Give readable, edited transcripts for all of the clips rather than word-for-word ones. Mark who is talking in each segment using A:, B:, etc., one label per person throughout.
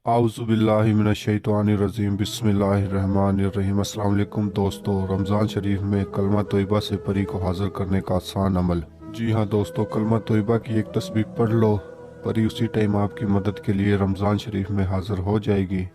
A: आऊज़ुबिल्लाहिमिनश्शैतानिर्रजीम बिस्मिल्लाहिर्रहमानिर्रहीम। अस्सलाम वालेकुम दोस्तों, रमज़ान शरीफ में कलमा तोयबा से परी को हाज़िर करने का आसान अमल। जी हाँ दोस्तों, कलमा तोयबा की एक तस्बीह पढ़ लो, परी उसी टाइम आपकी मदद के लिए रमज़ान शरीफ में हाज़िर हो जाएगी।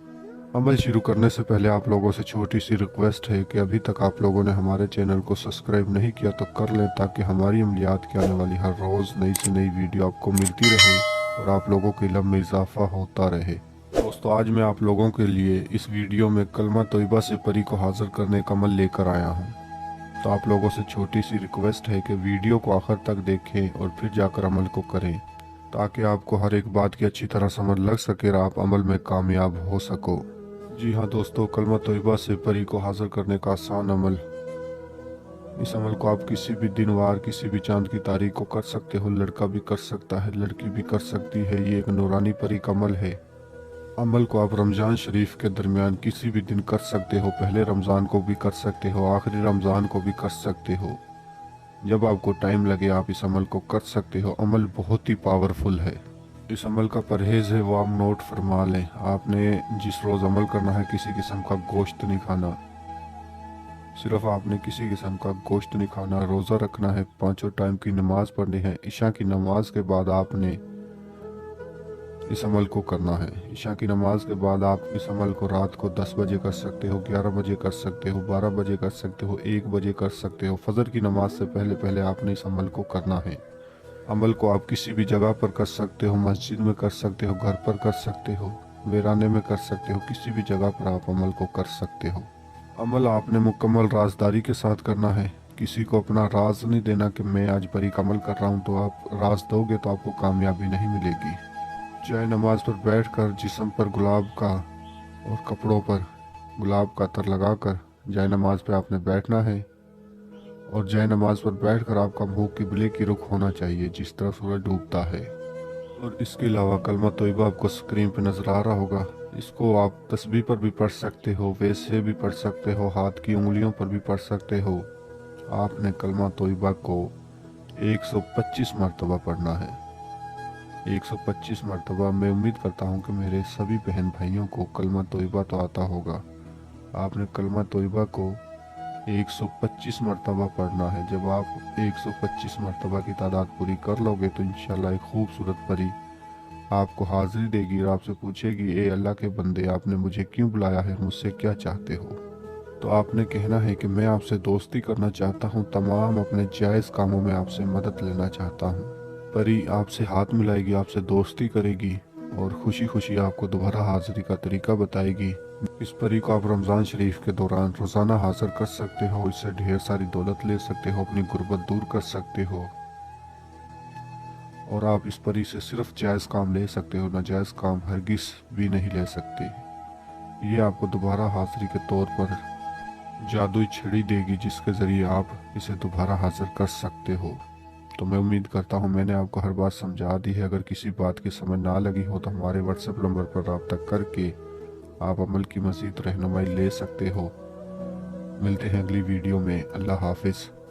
A: अमल शुरू करने से पहले आप लोगों से छोटी सी रिक्वेस्ट है कि अभी तक आप लोगों ने हमारे चैनल को सब्सक्राइब नहीं किया तो कर लें, ताकि हमारी अमलियात की आने वाली हर रोज़ नई से नई वीडियो आपको मिलती रहे और आप लोगों के इल्म में इजाफा होता रहे। दोस्तों, आज मैं आप लोगों के लिए इस वीडियो में कलमा तोयबा से परी को हाज़िर करने का अमल लेकर आया हूँ। तो आप लोगों से छोटी सी रिक्वेस्ट है कि वीडियो को आखिर तक देखें और फिर जाकर अमल को करें, ताकि आपको हर एक बात की अच्छी तरह समझ लग सके और आप अमल में कामयाब हो सको। जी हाँ दोस्तों, कलमा तोयबा से परी को हाज़िर करने का आसान अमल। इस अमल को आप किसी भी दिन वार, किसी भी चांद की तारीख को कर सकते हो। लड़का भी कर सकता है, लड़की भी कर सकती है। ये एक नूरानी परी का अमल है। अमल को आप रमज़ान शरीफ के दरमियान किसी भी दिन कर सकते हो। पहले रमज़ान को भी कर सकते हो, आखिरी रमज़ान को भी कर सकते हो। जब आपको टाइम लगे आप इस अमल को कर सकते हो। अमल बहुत ही पावरफुल है। इस अमल का परहेज़ है वो आप नोट फरमा लें। आपने जिस रोज़ अमल करना है, किसी किस्म का गोश्त नहीं खाना। सिर्फ आपने किसी किस्म का गोश्त नहीं खाना, रोज़ा रखना है, 5 टाइम की नमाज़ पढ़नी है। इशा की नमाज के बाद आपने इस अमल को करना है। इशा की नमाज के बाद आप इस अमल को रात को 10 बजे कर सकते हो, 11 बजे कर सकते हो, 12 बजे कर सकते हो, 1 बजे कर सकते हो। फजर की नमाज से पहले पहले आपने इस अमल को करना है। अमल को आप किसी भी जगह पर कर सकते हो, मस्जिद में कर सकते हो, घर पर कर सकते हो, वीराने में कर सकते हो, किसी भी जगह पर आप अमल को कर सकते हो। अमल आपने मुकम्मल राजदारी के साथ करना है। किसी को अपना राज नहीं देना कि मैं आज परी का अमल कर रहा हूँ, तो आप राज दोगे तो आपको कामयाबी नहीं मिलेगी। चाहे नमाज पर बैठकर जिस्म पर गुलाब का और कपड़ों पर गुलाब का अतर लगाकर जाए नमाज पे आपने बैठना है, और जाए नमाज पर बैठकर आपका मुंह किबले की रुख होना चाहिए, जिस तरफ सूरज डूबता है। और इसके अलावा कलमा तोयबा आपको स्क्रीन पे नज़र आ रहा होगा। इसको आप तस्बीह पर भी पढ़ सकते हो, वैसे भी पढ़ सकते हो, हाथ की उंगलियों पर भी पढ़ सकते हो। आपने कलमा तोयबा को 125 मरतबा पढ़ना है। 125 मरतबा। मैं उम्मीद करता हूँ कि मेरे सभी बहन भाइयों को कलमा तोयबा तो आता होगा। आपने कलमा तोयबा को 125 मरतबा पढ़ना है। जब आप 125 मरतबा की तादाद पूरी कर लोगे तो इंशाल्लाह एक खूबसूरत परी आपको हाजिरी देगी और आपसे पूछेगी, ए अल्लाह के बंदे, आपने मुझे क्यों बुलाया है, मुझसे क्या चाहते हो? तो आपने कहना है कि मैं आपसे दोस्ती करना चाहता हूँ, तमाम अपने जायज़ कामों में आपसे मदद लेना चाहता हूँ। परी आपसे हाथ मिलाएगी, आपसे दोस्ती करेगी और खुशी खुशी आपको दोबारा हाजिरी का तरीका बताएगी। इस परी को आप रमज़ान शरीफ के दौरान रोज़ाना हाजिर कर सकते हो। इससे ढेर सारी दौलत ले सकते हो, अपनी गुर्बत दूर कर सकते हो, और आप इस परी से सिर्फ जायज़ काम ले सकते हो, नाजायज़ काम हरगिज़ भी नहीं ले सकते। ये आपको दोबारा हाजिरी के तौर पर जादुई छड़ी देगी, जिसके ज़रिए आप इसे दोबारा हाजिर कर सकते हो। तो मैं उम्मीद करता हूँ मैंने आपको हर बात समझा दी है। अगर किसी बात की समझ ना लगी हो तो हमारे व्हाट्सएप नंबर पर रब्ता करके आप अमल की मज़ीद रहनुमाई ले सकते हो। मिलते हैं अगली वीडियो में। अल्लाह हाफिज़।